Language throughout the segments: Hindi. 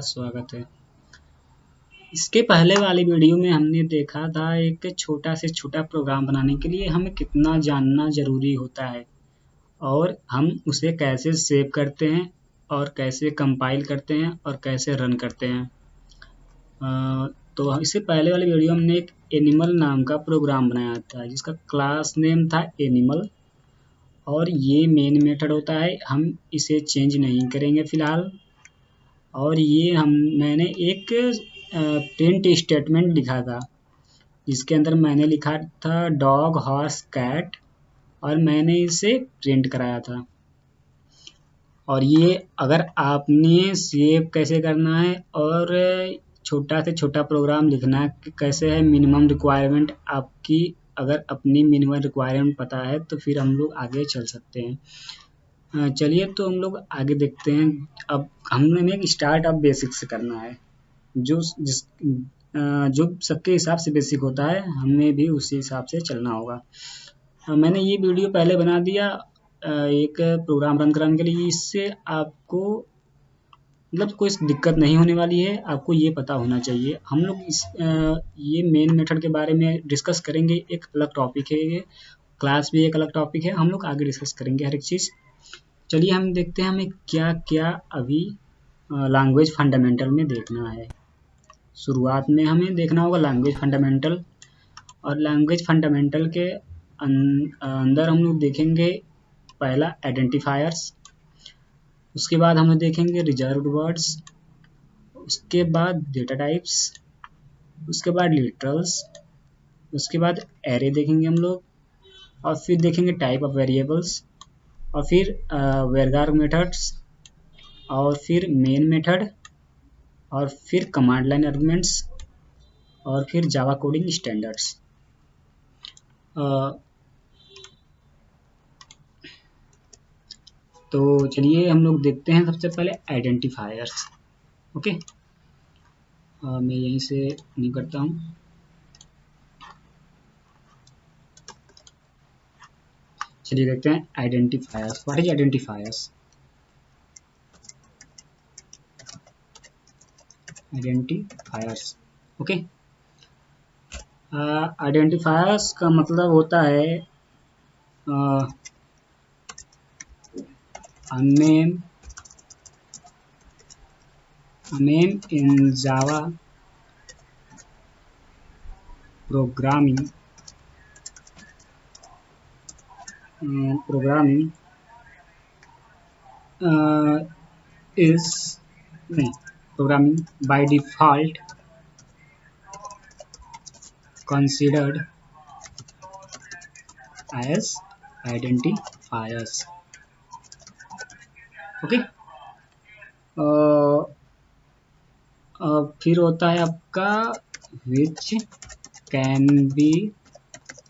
स्वागत है। इसके पहले वाली वीडियो में हमने देखा था एक छोटा से छोटा प्रोग्राम बनाने के लिए हमें कितना जानना ज़रूरी होता है और हम उसे कैसे सेव करते हैं और कैसे कंपाइल करते हैं और कैसे रन करते हैं। तो इससे पहले वाली वीडियो में हमने एक एनिमल नाम का प्रोग्राम बनाया था जिसका क्लास नेम था एनिमल और ये मेन मेथड होता है। हम इसे चेंज नहीं करेंगे फ़िलहाल। और ये मैंने एक प्रिंट स्टेटमेंट लिखा था जिसके अंदर मैंने लिखा था डॉग हॉर्स कैट और मैंने इसे प्रिंट कराया था। और ये अगर आपने सेव कैसे करना है और छोटा से छोटा प्रोग्राम लिखना कैसे है, मिनिमम रिक्वायरमेंट आपकी अगर अपनी मिनिमम रिक्वायरमेंट पता है तो फिर हम लोग आगे चल सकते हैं। चलिए तो हम लोग आगे देखते हैं। अब हमने स्टार्ट अब बेसिक से करना है जो सबके हिसाब से बेसिक होता है, हमें भी उसी हिसाब से चलना होगा। मैंने ये वीडियो पहले बना दिया एक प्रोग्राम रन कराने के लिए। इससे आपको मतलब कोई दिक्कत नहीं होने वाली है, आपको ये पता होना चाहिए। हम लोग ये मेन मेथड के बारे में डिस्कस करेंगे, एक अलग टॉपिक है ये, क्लास भी एक अलग टॉपिक है, हम लोग आगे डिस्कस करेंगे हर एक चीज़। चलिए हम देखते हैं हमें क्या क्या अभी लैंग्वेज फंडामेंटल में देखना है। शुरुआत में हमें देखना होगा लैंग्वेज फंडामेंटल और लैंग्वेज फंडामेंटल के अंदर हम लोग देखेंगे पहला आइडेंटिफायर्स, उसके बाद हम लोग देखेंगे रिजर्व्ड वर्ड्स, उसके बाद डेटा टाइप्स, उसके बाद लिटरल्स, उसके बाद एरे देखेंगे हम लोग और फिर देखेंगे टाइप ऑफ वेरिएबल्स और फिर वेरगार मेथड्स और फिर मेन मेथड और फिर कमांड लाइन आर्गुमेंट्स और फिर जावा कोडिंग स्टैंडर्ड्स। तो चलिए हम लोग देखते हैं सबसे पहले आइडेंटिफायर्स। ओके, मैं यहीं से नहीं करता हूँ। चलिए देखते हैं identifiers. What is identifiers? Identifiers, okay. Identifiers का मतलब होता है a name in Java programming is programming by default considered as identifiers. Okay, फिर होता है आपका which can be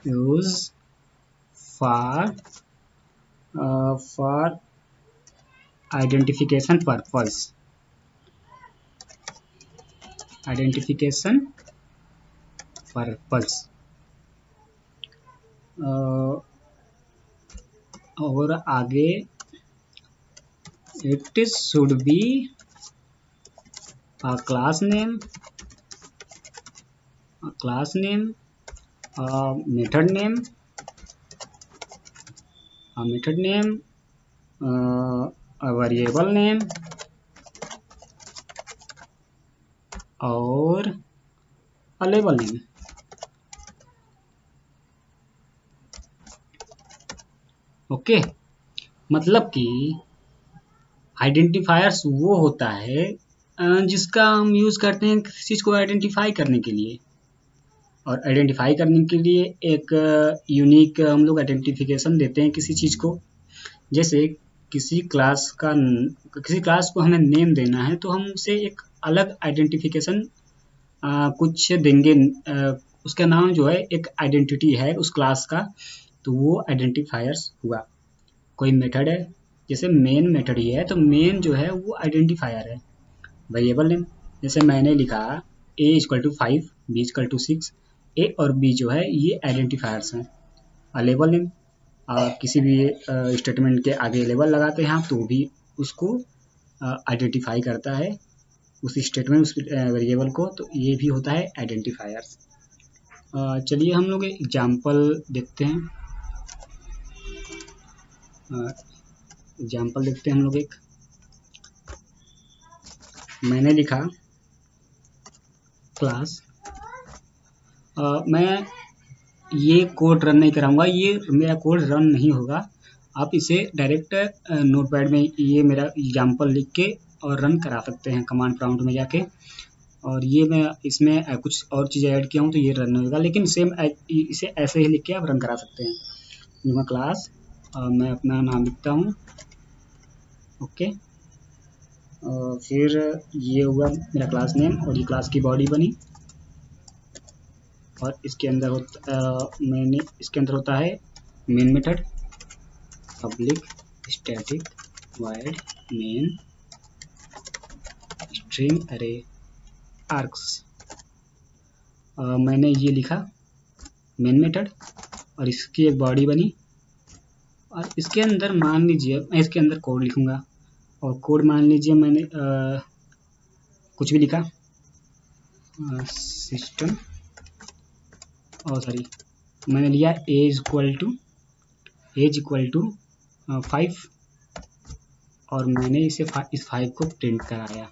used for identification purpose. और आगे it should be a class name, method name, a variable name और a label name। ओके, मतलब कि आइडेंटिफायर्स वो होता है जिसका हम यूज़ करते हैं किसी चीज़ को आइडेंटिफाई करने के लिए। और आइडेंटिफाई करने के लिए एक यूनिक हम लोग आइडेंटिफिकेशन देते हैं किसी चीज़ को। जैसे किसी क्लास को हमें नेम देना है तो हम उसे एक अलग आइडेंटिफिकेशन कुछ देंगे। उसका नाम जो है एक आइडेंटिटी है उस क्लास का, तो वो आइडेंटिफायर्स हुआ। कोई मेथड है, जैसे मेन मेथड ही है तो मेन जो है वो आइडेंटिफायर है। वेरिएबल नेम, जैसे मैंने लिखा a = 5, b = 6, a और b जो है ये आइडेंटिफायर्स हैं। लेबल नेम, किसी भी स्टेटमेंट के आगे लेबल लगाते हैं आप तो भी उसको आइडेंटिफाई करता है। उस स्टेटमेंट उस वेरिएबल को, तो ये भी होता है आइडेंटिफायर्स। चलिए हम लोग एग्जाम्पल देखते हैं। एग्जाम्पल देखते हैं हम लोग एक। मैंने लिखा क्लास। मैं ये कोड रन नहीं कराऊंगा, ये मेरा कोड रन नहीं होगा। आप इसे डायरेक्ट नोटपैड में ये मेरा एग्जाम्पल लिख के और रन करा सकते हैं कमांड प्रॉम्प्ट में जाके। और ये मैं इसमें कुछ और चीज़ें ऐड किया हूँ तो ये रन होगा, लेकिन सेम इसे ऐसे ही लिख के आप रन करा सकते हैं। मैं क्लास मैं अपना नाम लिखता हूँ, ओके। और फिर ये हुआ मेरा क्लास नेम और ये क्लास की बॉडी बनी। और इसके अंदर इसके अंदर होता है main method, public static void main string अरे आर्क्स। मैंने ये लिखा मेन मेथड और इसकी एक बॉडी बनी। और इसके अंदर मान लीजिए मैं इसके अंदर कोड लिखूंगा, और कोड मान लीजिए मैंने कुछ भी लिखा, सिस्टम सॉरी मैंने लिया एज इक्वल टू 5 और मैंने इसे इस 5 को प्रिंट कराया।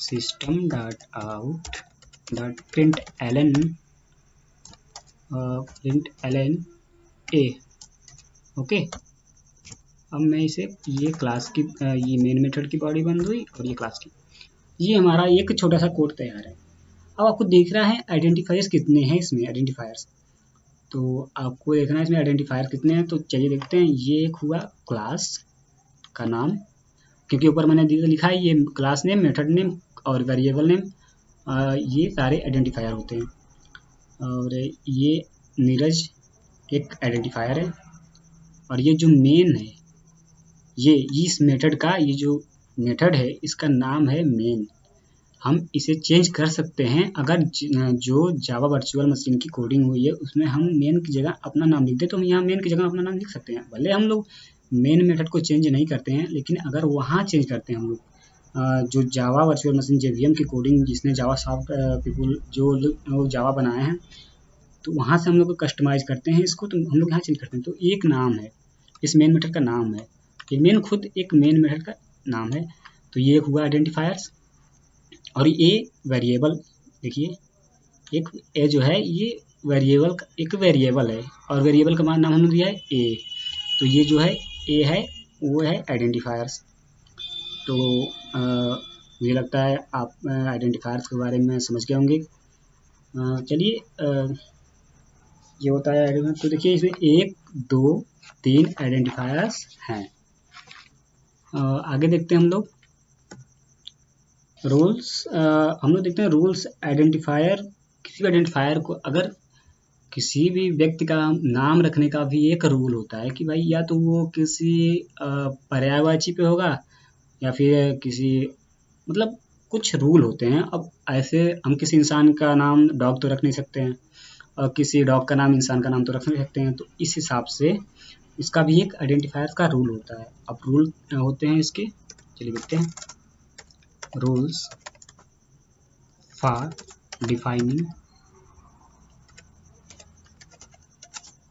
System dot out dot print Elon a, okay. अब मैं इसे ये क्लास की ये मेन मेथड की बॉडी बन गई और ये क्लास की, ये हमारा एक छोटा सा कोड तैयार है। अब आपको देख रहा है आइडेंटिफायर्स कितने हैं इसमें, आइडेंटिफायर्स तो आपको देखना है इसमें आइडेंटिफायर कितने हैं। तो चलिए देखते हैं। ये एक हुआ क्लास का नाम, क्योंकि ऊपर मैंने लिखा है ये क्लास नेम, मेथड नेम और वेरिएबल नेम, ये सारे आइडेंटिफायर होते हैं। और ये नीरज एक आइडेंटिफायर है। और ये जो मेन है, ये इस मेथड का, ये जो मेथड है इसका नाम है मेन। हम इसे चेंज कर सकते हैं, अगर जो जावा वर्चुअल मशीन की कोडिंग हुई है उसमें हम मेन की जगह अपना नाम लिख दे तो हम यहाँ मेन की जगह अपना नाम लिख सकते हैं। भले हम लोग मेन मेथड को चेंज नहीं करते हैं, लेकिन अगर वहाँ चेंज करते हैं हम लोग, जो जावा वर्चुअल मशीन JVM की कोडिंग जिसने जावा सॉफ्ट पीपुल जो जावा बनाए हैं, तो वहाँ से हम लोग कस्टमाइज करते हैं इसको, तो हम लोग यहाँ चेंज करते हैं। तो एक नाम है, इस मेन मेथड का नाम है, ये मेन खुद एक मेन मेथड का नाम है। तो ये हुआ आइडेंटिफायर्स। और ये वेरिएबल, देखिए एक ए जो है ये वेरिएबल एक वेरिएबल है, और वेरिएबल का नाम हमने दिया है ए। तो ये जो है ए है, वो है आइडेंटिफायर्स। तो मुझे लगता है आप आइडेंटिफायर्स के बारे में समझ गए होंगे। चलिए ये होता है आइडेंटिफायर। तो देखिए इसमें 1 2 3 आइडेंटिफायर्स हैं। आगे देखते हैं हम लोग रूल्स। हम लोग देखते हैं रूल्स। आइडेंटिफायर, किसी भी आइडेंटिफायर को अगर किसी भी व्यक्ति का नाम रखने का भी एक रूल होता है कि भाई या तो वो किसी पर्यायवाची पे होगा या फिर किसी, मतलब कुछ रूल होते हैं। अब ऐसे हम किसी इंसान का नाम डॉग तो रख नहीं सकते हैं, और किसी डॉग का नाम इंसान का नाम तो रख नहीं सकते हैं। तो इस हिसाब से इसका भी एक आइडेंटिफायर का रूल होता है। अब रूल होते हैं इसके, चलिए देखते हैं। Rules for defining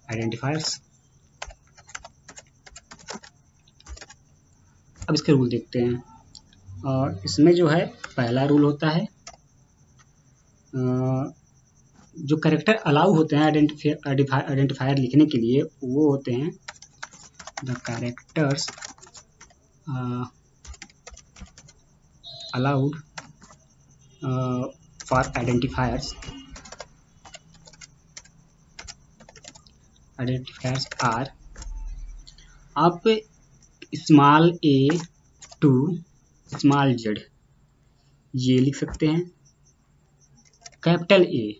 identifiers. अब इसके रूल देखते हैं। और इसमें जो है पहला रूल होता है, जो कैरेक्टर अलाउ होते हैं आइडेंटिफायर लिखने के लिए, वो होते हैं the characters allowed for identifiers are, आप small a to small z ये लिख सकते हैं, capital A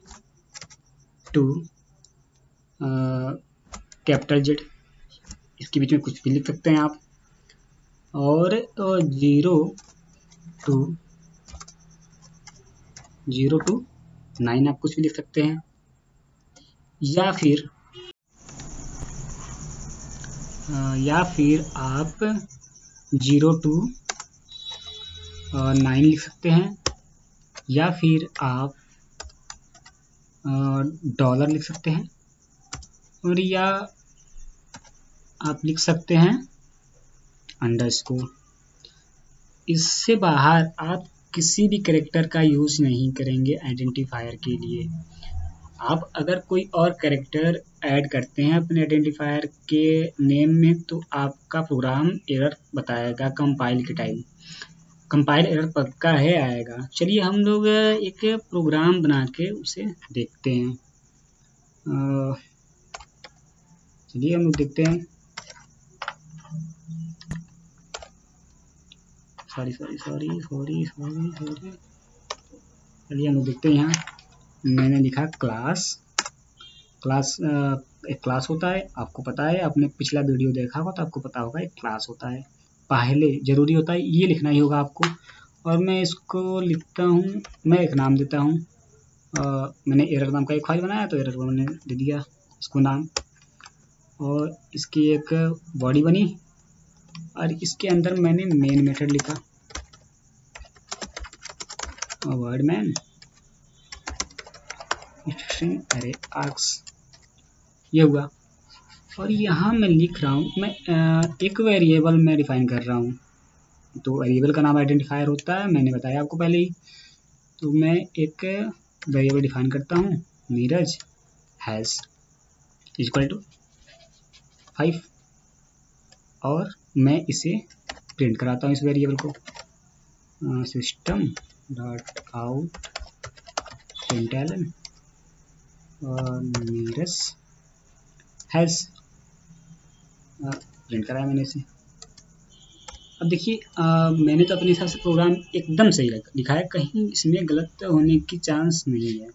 to capital Z, इसके बीच में कुछ भी लिख सकते हैं आप। और 0 to 9 आप कुछ भी लिख सकते हैं। या फिर आप 0 to 9 लिख सकते हैं, या फिर आप डॉलर लिख सकते हैं, और या आप लिख सकते हैं अंडरस्कोर। इससे बाहर आप किसी भी कैरेक्टर का यूज़ नहीं करेंगे आइडेंटिफायर के लिए। आप अगर कोई और कैरेक्टर ऐड करते हैं अपने आइडेंटिफायर के नेम में तो आपका प्रोग्राम एरर बताएगा कंपाइल के टाइम। कंपाइल एरर पक्का है आएगा। चलिए हम लोग एक प्रोग्राम बना के उसे देखते हैं। चलिए हम लोग देखते हैं। सॉरी। चलिए हम लोग देखते हैं। यहाँ मैंने लिखा क्लास एक क्लास होता है, आपको पता है, आपने पिछला वीडियो देखा होगा तो आपको पता होगा एक क्लास होता है। पहले ज़रूरी होता है ये लिखना ही होगा आपको, और मैं इसको लिखता हूँ, मैं एक नाम देता हूँ। मैंने एरर नाम का एक फाइल बनाया तो एरर मैंने दे दिया इसको नाम, और इसकी एक बॉडी बनी, और इसके अंदर मैंने मेन मेथड लिखा, वर्ड मैन स्ट्रिंग अरे आर्क्स, ये हुआ। और यहाँ मैं लिख रहा हूँ, मैं एक वेरिएबल में डिफाइन कर रहा हूँ। तो वेरिएबल का नाम आइडेंटिफायर होता है, मैंने बताया आपको पहले ही। तो मैं एक वेरिएबल डिफाइन करता हूँ, नीरज हैज़ इक्वल टू 5, और मैं इसे प्रिंट कराता हूँ इस वेरिएबल को, system dot out println Neeraj has, print कराया मैंने इसे। अब देखिए मैंने तो अपने हिसाब से प्रोग्राम एकदम सही लिखा है, कहीं इसमें गलत होने की चांस नहीं है,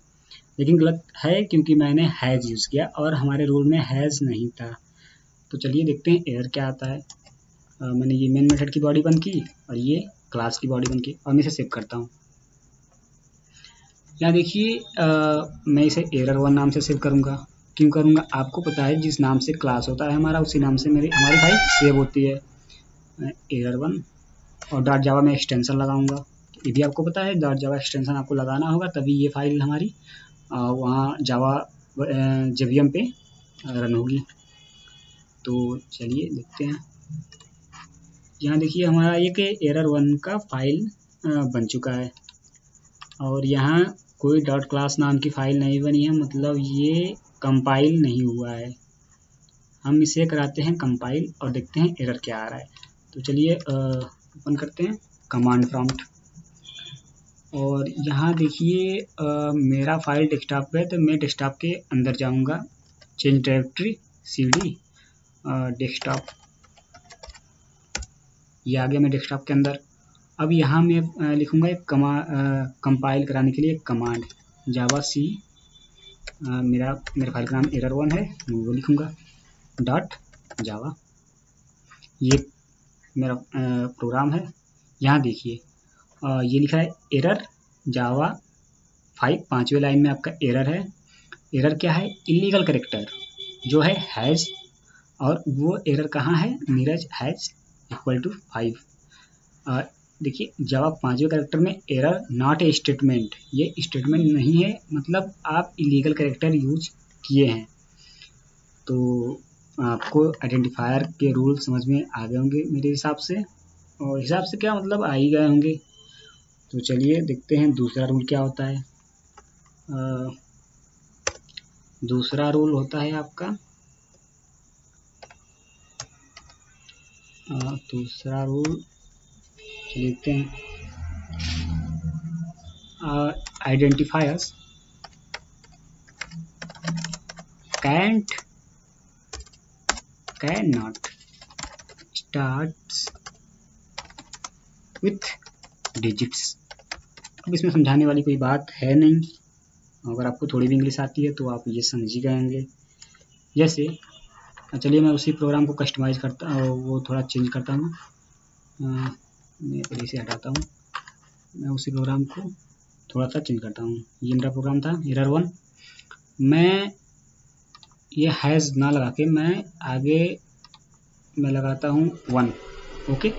लेकिन गलत है क्योंकि मैंने हैज़ यूज़ किया और हमारे रूल में हैज़ नहीं था। तो चलिए देखते हैं एरर क्या आता है। मैंने ये मेन मेथड की बॉडी बंद की और ये क्लास की बॉडी बंद की, और मैं इसे सेव करता हूँ। यहाँ देखिए मैं इसे error1 नाम से सेव करूँगा। क्यों करूँगा? आपको पता है जिस नाम से क्लास होता है हमारा, उसी नाम से हमारी फाइल सेव होती है, error1। और डॉट जावा में एक्सटेंशन लगाऊंगा, ये भी आपको पता है, डॉट जावा एक्सटेंशन आपको लगाना होगा तभी ये फाइल हमारी वहाँ जावा JVM पे रन होगी। तो चलिए देखते हैं। यहाँ देखिए हमारा एक error1 का फाइल बन चुका है, और यहाँ कोई डॉट क्लास नाम की फ़ाइल नहीं बनी है, मतलब ये कंपाइल नहीं हुआ है। हम इसे कराते हैं कंपाइल और देखते हैं एरर क्या आ रहा है। तो चलिए ओपन करते हैं कमांड प्रॉम्प्ट, और यहाँ देखिए मेरा फाइल डेस्कटॉप पे है, तो मैं डेस्कटॉप के अंदर जाऊँगा, चेंज डायरेक्टरी cd डेस्कटॉप, ये आ गया मैं डेस्कटॉप के अंदर। अब यहाँ मैं लिखूँगा एक कंपाइल कराने के लिए एक कमांड जावा सी, मेरा फाइल का नाम error1 है, वो लिखूँगा डॉट जावा, ये मेरा प्रोग्राम है। यहाँ देखिए ये लिखा है एरर जावा 5, 5वें लाइन में आपका एरर है। एरर क्या है? इलीगल कैरेक्टर जो है हैज़, और वो एरर कहाँ है? Neeraj has equal to 5। देखिए जावा 5वें कैरेक्टर में एरर नॉट ए स्टेटमेंट, ये स्टेटमेंट नहीं है, मतलब आप इलीगल कैरेक्टर यूज किए हैं। तो आपको आइडेंटिफायर के रूल समझ में आ गए होंगे मेरे हिसाब से, और हिसाब से क्या मतलब आ ही गए होंगे। तो चलिए देखते हैं दूसरा रूल क्या होता है। दूसरा रूल होता है आपका, दूसरा रूल चलिए देखते हैं। Identifiers can not starts with digits. अब इसमें समझाने वाली कोई बात है नहीं, अगर आपको थोड़ी भी इंग्लिश आती है तो आप ये समझ ही गए होंगे। जैसे चलिए मैं उसी प्रोग्राम को कस्टमाइज़ करता हूँ, वो थोड़ा चेंज करता हूँ, मैं पहले इसे हटाता हूँ, मैं उसी प्रोग्राम को थोड़ा सा चेंज करता हूँ। ये मेरा प्रोग्राम था error1, मैं ये हैज़ ना लगा के मैं आगे मैं लगाता हूँ 1, ओके।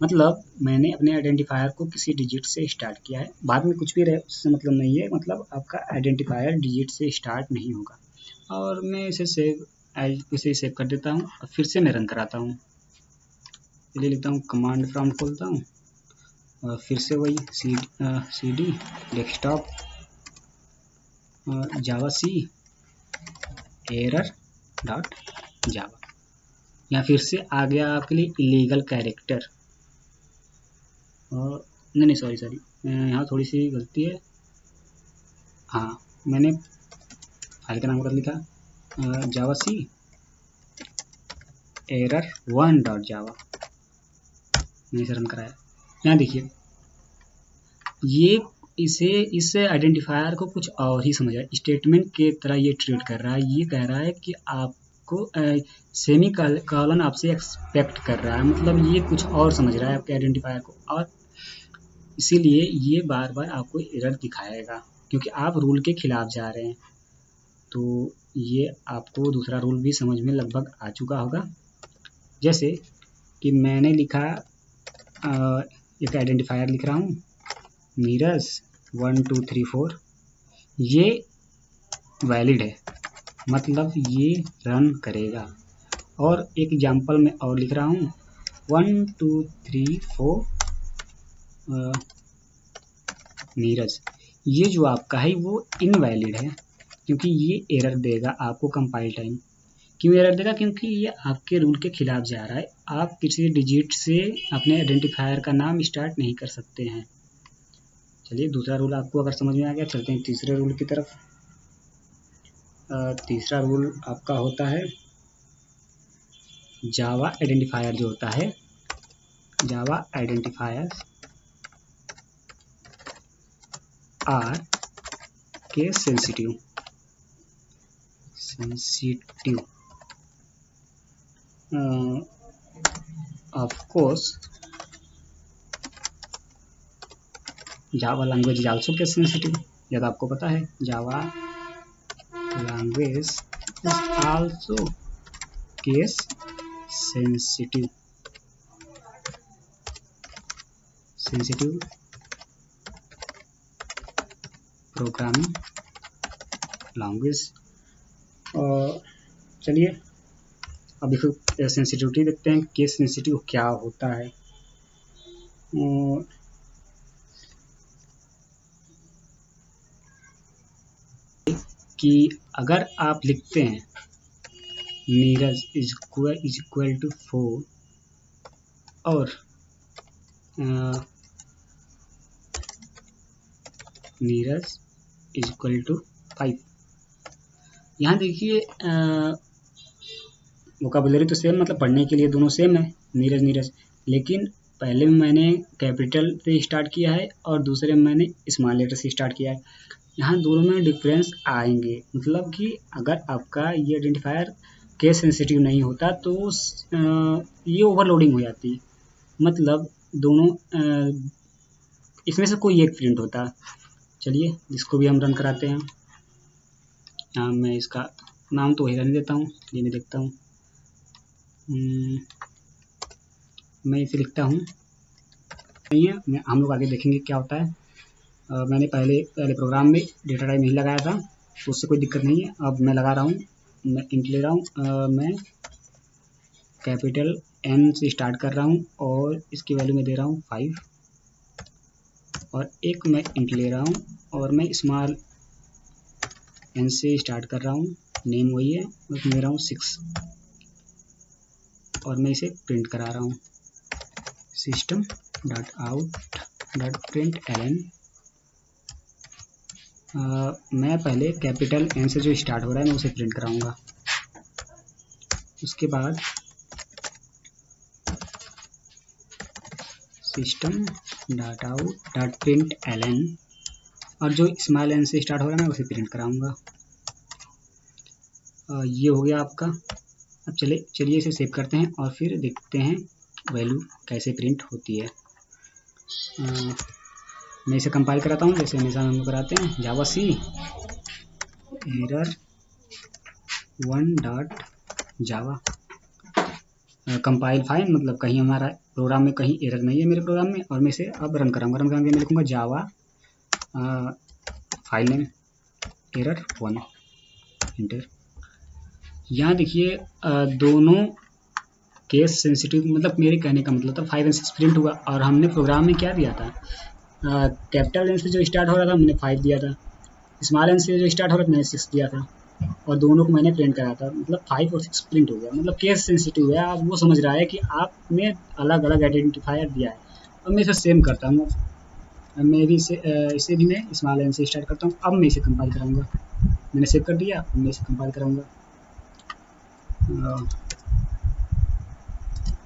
मतलब मैंने अपने आइडेंटिफायर को किसी डिजिट से स्टार्ट किया है, बाद में कुछ भी रहे उससे मतलब नहीं है, मतलब आपका आइडेंटिफायर डिजिट से स्टार्ट नहीं होगा। और मैं इसे सेव कर देता हूँ और फिर से मैं रन कराता हूँ। चलिए लिखता हूँ, कमांड प्रॉम्प्ट खोलता हूँ और फिर से वही सी डी डेस्कटॉप जावा सी एरर डॉट जावा। यहाँ फिर से आ गया आपके लिए इलीगल कैरेक्टर। और नहीं सॉरी यहाँ थोड़ी सी गलती है। हाँ, मैंने फाइल का नाम गलत लिखा, जावा सी एरर 1 डॉट जावा। मैंने इसे रन कराया। यहाँ देखिए, ये इस आइडेंटिफायर को कुछ और ही समझ रहा है, स्टेटमेंट के तरह ये ट्रीट कर रहा है। ये कह रहा है कि आपको सेमी कॉलन आपसे एक्सपेक्ट कर रहा है, मतलब ये कुछ और समझ रहा है आपके आइडेंटिफायर को, और इसीलिए ये बार बार आपको एरर दिखाएगा क्योंकि आप रूल के खिलाफ जा रहे हैं। तो ये आपको दूसरा रूल भी समझ में लगभग आ चुका होगा। जैसे कि मैंने लिखा, एक आइडेंटिफायर लिख रहा हूँ, नीरज 1 2 3 4, ये वैलिड है, मतलब ये रन करेगा। और एक एग्जांपल में और लिख रहा हूँ, 1 2 3 4 नीरज, ये जो आपका है वो इनवैलिड है क्योंकि ये एरर देगा आपको कंपाइल टाइम। क्यों एरर देगा? क्योंकि ये आपके रूल के खिलाफ जा रहा है। आप किसी डिजिट से अपने आइडेंटिफायर का नाम स्टार्ट नहीं कर सकते हैं। चलिए दूसरा रूल आपको अगर समझ में आ गया, चलते हैं तीसरे रूल की तरफ। तीसरा रूल आपका होता है जावा आइडेंटिफायर जो होता है, Java identifier are case sensitive of course Java language is also case sensitive, यह तो आपको पता है। Java language is also case sensitive programming language. चलिए अब देखो सेंसिटिविटी देखते हैं, केस सेंसिटिव क्या होता है। कि अगर आप लिखते हैं नीरज इज इक्वल टू 4 और नीरज इज इक्वल टू 5, यहाँ देखिए वोकैबुलरी तो सेम, मतलब पढ़ने के लिए दोनों सेम है, नीरज नीरज, लेकिन पहले में मैंने कैपिटल से स्टार्ट किया है और दूसरे में मैंने स्मॉल लेटर से स्टार्ट किया है। यहाँ दोनों में डिफरेंस आएंगे, मतलब कि अगर आपका ये आइडेंटिफायर केस सेंसिटिव नहीं होता तो ये ओवरलोडिंग हो जाती, मतलब दोनों इसमें से कोई एक प्रिंट होता। चलिए जिसको भी हम रन कराते हैं, यहाँ मैं इसका नाम तो वही रहने देता हूँ, ये मैं देखता हूँ, मैं इसे लिखता हूँ, नहीं है, हम लोग आगे देखेंगे क्या होता है। मैंने पहले प्रोग्राम में डेटा टाइप नहीं लगाया था तो उससे कोई दिक्कत नहीं है। अब मैं लगा रहा हूँ, मैं इंट ले रहा हूँ, मैं कैपिटल एन से स्टार्ट कर रहा हूँ और इसकी वैल्यू मैं दे रहा हूँ 5, और एक मैं इंट ले रहा हूँ और मैं स्मॉल एन से स्टार्ट कर रहा हूँ, नेम वही है, उसमें दे रहा हूँ 6 और मैं इसे प्रिंट करा रहा हूँ, system dot out dot print एलन। मैं पहले कैपिटल एन से जो स्टार्ट हो रहा है मैं उसे प्रिंट कराऊंगा, उसके बाद system dot out dot print एलन, और जो स्मॉल एन से स्टार्ट हो रहा है मैं उसे प्रिंट कराऊंगा। ये हो गया आपका। अब चलिए इसे सेव करते हैं और फिर देखते हैं वैल्यू कैसे प्रिंट होती है। मैं इसे कंपाइल कराता हूँ जैसे हमेशा हम कराते हैं, javac error 1 dot Java. Compile fine, मतलब कहीं हमारा प्रोग्राम में कहीं एरर नहीं है मेरे प्रोग्राम में, और मैं इसे अब रन कराऊंगा। रन कराएंगे मैं लिखूंगा Java file name error 1 inter. यहाँ देखिए दोनों केस सेंसिटिव, मतलब मेरे कहने का मतलब था 5 और 6 प्रिंट हुआ, और हमने प्रोग्राम में क्या दिया था, कैपिटल एन से जो स्टार्ट हो रहा था हमने 5 दिया था, स्मॉल एन से जो स्टार्ट हो रहा था मैंने 6 दिया था, और दोनों को मैंने प्रिंट कराया था, मतलब 5 और 6 प्रिंट हो गया। मतलब केस सेंसिटिव है, आप वो समझ रहा है कि आपने अलग अलग आइडेंटिफायर दिया है। अब मैं इसे सेम करता हूँ, मैं भी इसे भी मैं स्मॉल एन से स्टार्ट करता हूँ। अब मैं इसे कंपाइल कराऊंगा, मैंने सेव कर दिया, अब मैं इसे कंपाइल कराऊंगा।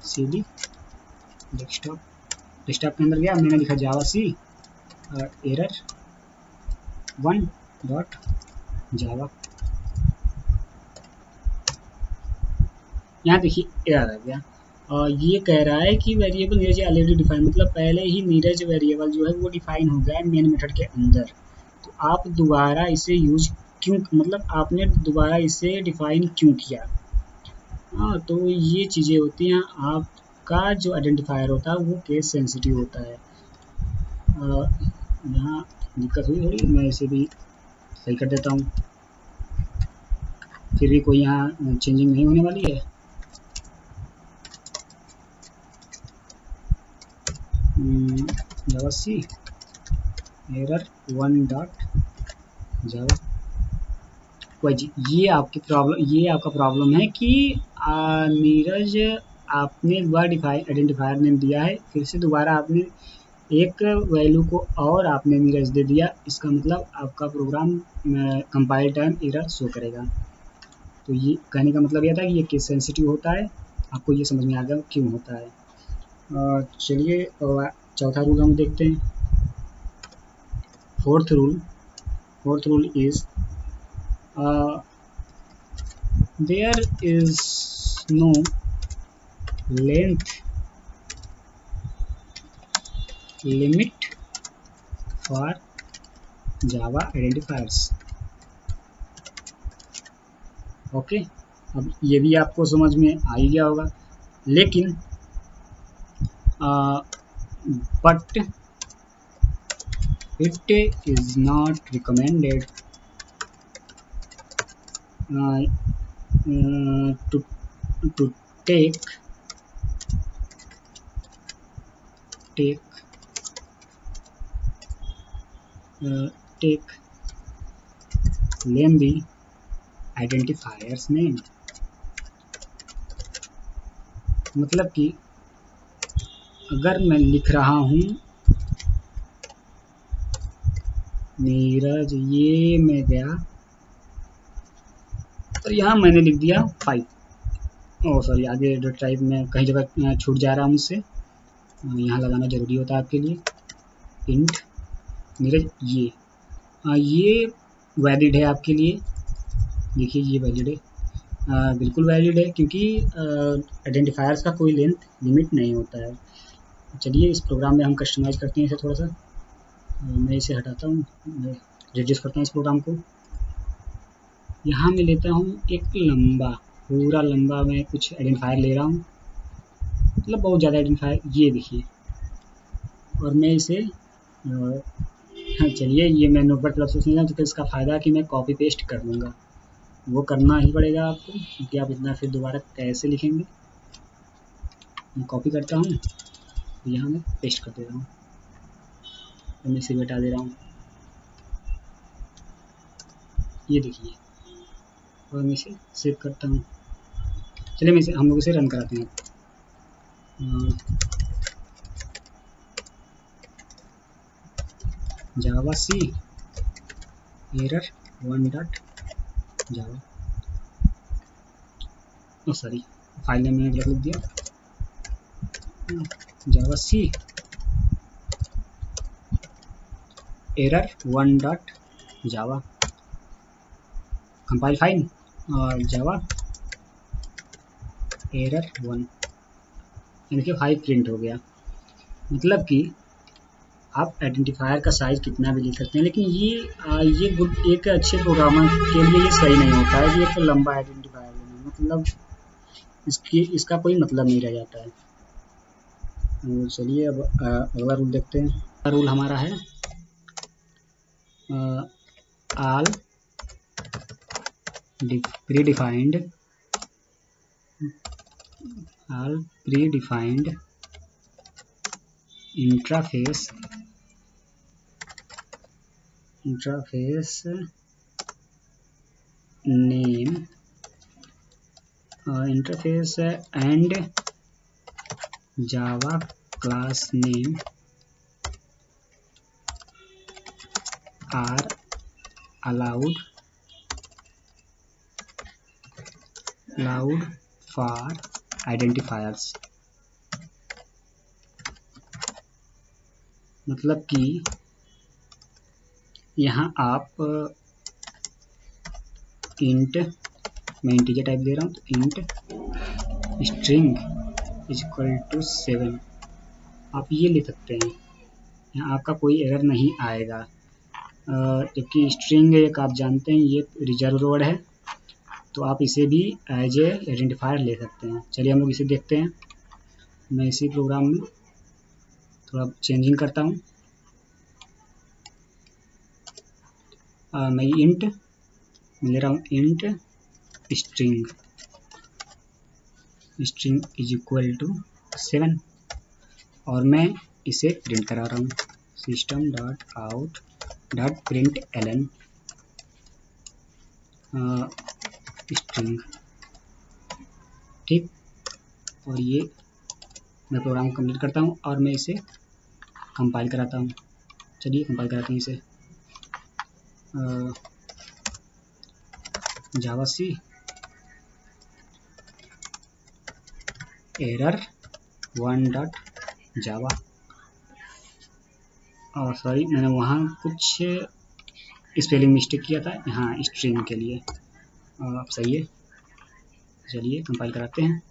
CD डेस्कटॉप, डेस्कटॉप के अंदर गया, मैंने लिखा जावा सी एरर 1 डॉट जावा। यहाँ देखिए एरर आ गया, और ये कह रहा है कि वेरिएबल नीरज ऑलरेडी डिफाइन, मतलब पहले ही नीरज वेरिएबल जो है वो डिफाइन हो गया है मेन मेथड के अंदर, तो आप दोबारा इसे यूज क्यों, मतलब आपने दोबारा इसे डिफाइन क्यों किया। हाँ, तो ये चीज़ें होती हैं, आपका जो आइडेंटिफायर होता है वो केस सेंसिटिव होता है। यहाँ दिक्कत हुई थोड़ी, मैं इसे भी सही कर देता हूँ, फिर भी कोई यहाँ चेंजिंग नहीं होने वाली है। जावा सी एरर 1 डॉट जावा। कोई जी, ये आपका प्रॉब्लम है कि नीरज आपने वह आइडेंटिफायर नेम दिया है, फिर से दोबारा आपने एक वैल्यू को और आपने नीरज दे दिया, इसका मतलब आपका program compile time error show करेगा। तो ये कहने का मतलब यह था कि ये केस सेंसिटिव होता है, आपको ये समझ में आ गया क्यों होता है। चलिए चौथा रूल हम देखते हैं। Fourth rule is there is no length limit for Java identifiers. Okay, अब ये भी आपको समझ में आ ही गया होगा, लेकिन but it is not recommended to take lengthy identifiers name, मतलब कि अगर मैं लिख रहा हूँ नीरज, ये मैं गया और यहाँ मैंने लिख दिया 5, ओ सॉरी आगे डॉट टाइप में कहीं जगह छूट जा रहा है मुझसे, यहाँ लगाना जरूरी होता है आपके लिए। इंट नीरज ये वैलिड है आपके लिए, देखिए ये वैलिड है, बिल्कुल वैलिड है, क्योंकि आइडेंटिफायर्स का कोई लेंथ लिमिट नहीं होता है। चलिए इस प्रोग्राम में हम कस्टमाइज़ करते हैं इसे थोड़ा सा, मैं इसे हटाता हूँ, मैं रिड्यूस करता हूँ इस प्रोग्राम को। यहाँ मैं लेता हूँ एक पूरा लंबा मैं कुछ आइडेंटिफायर ले रहा हूँ, मतलब बहुत ज़्यादा आइडेंटिफायर, ये देखिए, और मैं इसे चलिए ये मैं नोटपैड प्लस से नहीं, तो फिर इसका फ़ायदा है कि मैं कॉपी पेस्ट कर लूँगा, वो करना ही पड़ेगा आपको, क्योंकि आप इतना फिर दोबारा कैसे लिखेंगे। मैं कॉपी करता हूँ, यहाँ मैं पेस्ट कर दे रहा हूँ, तो मैं इसे हटा दे रहा हूँ, ये देखिए, और मैं इसे सेव करता हूँ। चलिए मैं हम लोग इसे रन कराते हैं। Javac error 1 dot Java, oh sorry file name मैंने गलत लिख दिया, javac error 1 dot Java compile fine, और जावा एरर 1, देखिए 5 प्रिंट हो गया। मतलब कि आप आइडेंटिफायर का साइज कितना भी लिख सकते हैं, लेकिन ये गुड एक अच्छे प्रोग्रामर के लिए ये सही नहीं होता है कि एक लंबा आइडेंटिफायर लेना, मतलब इसका कोई मतलब नहीं रह जाता है। तो चलिए अब अगला रूल देखते हैं। अगला रूल हमारा है all predefined interface name interface and Java class name are allowed for identifiers। मतलब कि यहाँ आप इंट, मैं इंटीजर टाइप दे रहा हूँ, तो इंट स्ट्रिंग इक्वल टू 7 आप ये ले सकते हैं। यहाँ आपका कोई एरर नहीं आएगा, जबकि स्ट्रिंग एक आप जानते हैं ये रिजर्व वर्ड है, तो आप इसे भी एज ए आइडेंटिफायर ले सकते हैं। चलिए हम लोग इसे देखते हैं। मैं इसी प्रोग्राम में थोड़ा चेंजिंग करता हूँ। मैं इंट ले रहा हूँ, int string is equal to 7 और मैं इसे प्रिंट करा रहा हूँ system.out.println स्ट्रिंग। ठीक, और ये मैं प्रोग्राम कंप्लीट करता हूँ और मैं इसे कंपाइल कराता हूँ। चलिए कंपाइल कराते हैं इसे। जावा सी एरर 1.java और सॉरी मैंने वहाँ कुछ स्पेलिंग मिस्टेक किया था यहाँ स्ट्रिंग के लिए। अब सही है। चलिए कंपाइल कराते हैं।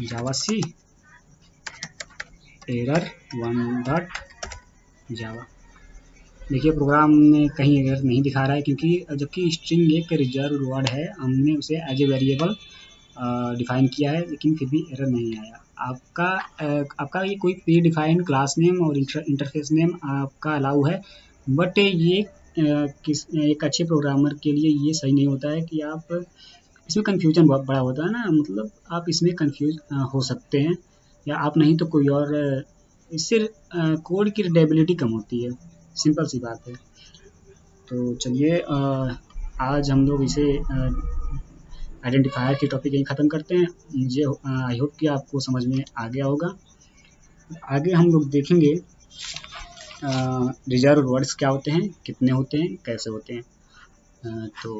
Javac error 1.java। देखिए प्रोग्राम में कहीं एरर नहीं दिखा रहा है, क्योंकि जबकि स्ट्रिंग एक रिजर्व वर्ड है, हमने उसे एज ए वेरिएबल डिफाइन किया है, लेकिन फिर भी एरर नहीं आया। आपका ये कोई प्री डिफाइंड क्लास नेम और इंटरफेस नेम आपका अलाउ है, बट ये एक अच्छे प्रोग्रामर के लिए ये सही नहीं होता है कि आप इसमें कन्फ्यूजन बहुत बड़ा होता है ना, मतलब आप इसमें कन्फ्यूज हो सकते हैं, या आप नहीं तो कोई और, इससे कोड की रीडेबिलिटी कम होती है, सिंपल सी बात है। तो चलिए आज हम लोग इसे आइडेंटिफायर की टॉपिक यहीं ख़त्म करते हैं। मुझे आई होप कि आपको समझ में आ गया होगा। आगे हम लोग देखेंगे रिजर्व वर्ड्स क्या होते हैं, कितने होते हैं, कैसे होते हैं। तो